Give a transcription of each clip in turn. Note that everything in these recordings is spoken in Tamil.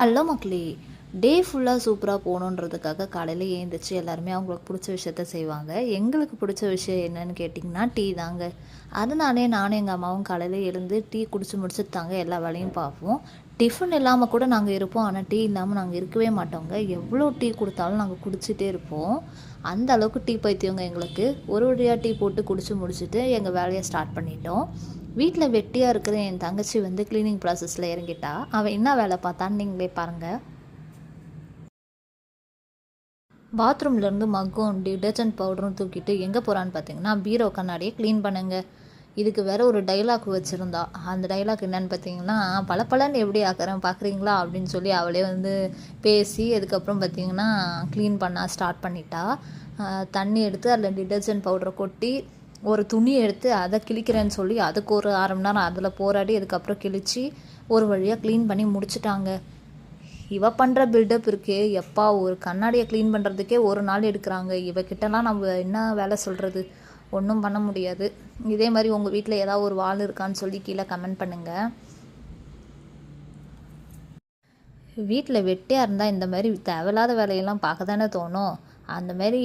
ஹலோ மக்களே. டே ஃபுல்லாக சூப்பராக போகணுன்றதுக்காக காலையில் ஏந்திரிச்சு எல்லாருமே அவங்களுக்கு பிடிச்ச விஷயத்த செய்வாங்க. எங்களுக்கு பிடிச்ச விஷயம் என்னன்னு கேட்டிங்கன்னா டீ தாங்க. அதனாலே நானும் எங்கள் அம்மாவும் காலையில் எழுந்து டீ குடிச்சு முடிச்சுட்டு தாங்க எல்லா வேலையும் பார்ப்போம். டிஃபன் இல்லாமல் கூட நாங்கள் இருப்போம். ஆனால் டீ இல்லாமல் நாங்கள் இருக்கவே மாட்டோங்க. எவ்வளோ டீ கொடுத்தாலும் நாங்கள் குடிச்சிட்டே இருப்போம். அந்த அளவுக்கு டீ பைத்தியங்க எங்களுக்கு. ஒரு வழியாக டீ போட்டு குடிச்சு முடிச்சுட்டு எங்கள் வேலையை ஸ்டார்ட் பண்ணிட்டோம். வீட்டில் வெட்டியாக இருக்கிற என் தங்கச்சி வந்து க்ளீனிங் ப்ராசஸில் இறங்கிட்டா. அவள் என்ன வேலை பார்த்தான்னு நீங்களே பாருங்கள். பாத்ரூம்லேருந்து மக்கும் டிடர்ஜென்ட் பவுடரும் தூக்கிட்டு எங்கே போகிறான்னு பார்த்தீங்கன்னா பீரோ கண்ணாடியை க்ளீன் பண்ணுங்க. இதுக்கு வேறு ஒரு டைலாக் வச்சுருந்தா. அந்த டைலாக் என்னன்னு பார்த்தீங்கன்னா, பளபளன்னு எப்படி ஆக்குறேன் பார்க்குறீங்களா அப்படின்னு சொல்லி அவளே வந்து பேசி அதுக்கப்புறம் பார்த்தீங்கன்னா க்ளீன் பண்ண ஸ்டார்ட் பண்ணிட்டா. தண்ணி எடுத்து அதில் டிடர்ஜென்ட் பவுடரை கொட்டி ஒரு துணியை எடுத்து அதை கிழிக்கிறேன்னு சொல்லி அதுக்கு ஒரு 1/2 மணி நேரம் அதில் போராடி அதுக்கப்புறம் கிழித்து ஒரு வழியாக க்ளீன் பண்ணி முடிச்சிட்டாங்க. இவ பண்ணுற பில்டப் இருக்கே எப்பா, ஒரு கண்ணாடியை க்ளீன் பண்ணுறதுக்கே ஒரு நாள் எடுக்கிறாங்க. இவகிட்டலாம் நம்ம என்ன வேலை சொல்கிறது, ஒன்றும் பண்ண முடியாது. இதே மாதிரி உங்கள் வீட்டில் ஏதாவது ஒரு வாள் இருக்கான்னு சொல்லி கீழே கமெண்ட் பண்ணுங்கள். வீட்டில் வெட்டியாக இருந்தால் இந்த மாதிரி தேவையில்லாத வேலையெல்லாம் பார்க்க தானே தோணும். அந்த மாதிரி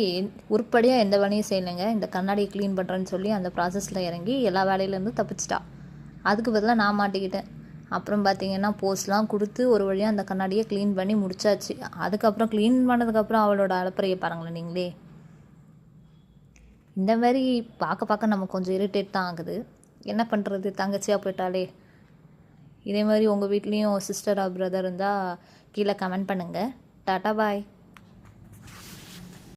உருப்படியாக எந்த வேலையும் செய்யலைங்க. இந்த கண்ணாடியை க்ளீன் பண்ணுறேன்னு சொல்லி அந்த ப்ராசஸில் இறங்கி எல்லா வேலையிலேருந்து தப்பிச்சிட்டா. அதுக்கு பதிலாக நான் மாட்டிக்கிட்டேன். அப்புறம் பார்த்திங்கன்னா போஸ்ட்லாம் கொடுத்து ஒரு வழியாக அந்த கண்ணாடியை க்ளீன் பண்ணி முடிச்சாச்சு. அதுக்கப்புறம் க்ளீன் பண்ணதுக்கப்புறம் அவளோட அலப்பறையை பாருங்களேன் நீங்களே. இந்த மாதிரி பார்க்க பார்க்க நமக்கு கொஞ்சம் இரிட்டேட் தான் ஆகுது. என்ன பண்ணுறது, தங்கச்சியாக போயிட்டாலே. இதே மாதிரி உங்கள் வீட்லேயும் சிஸ்டர் ஆர் பிரதர் இருந்தால் கீழே கமெண்ட் பண்ணுங்கள். டாட்டா பாய்.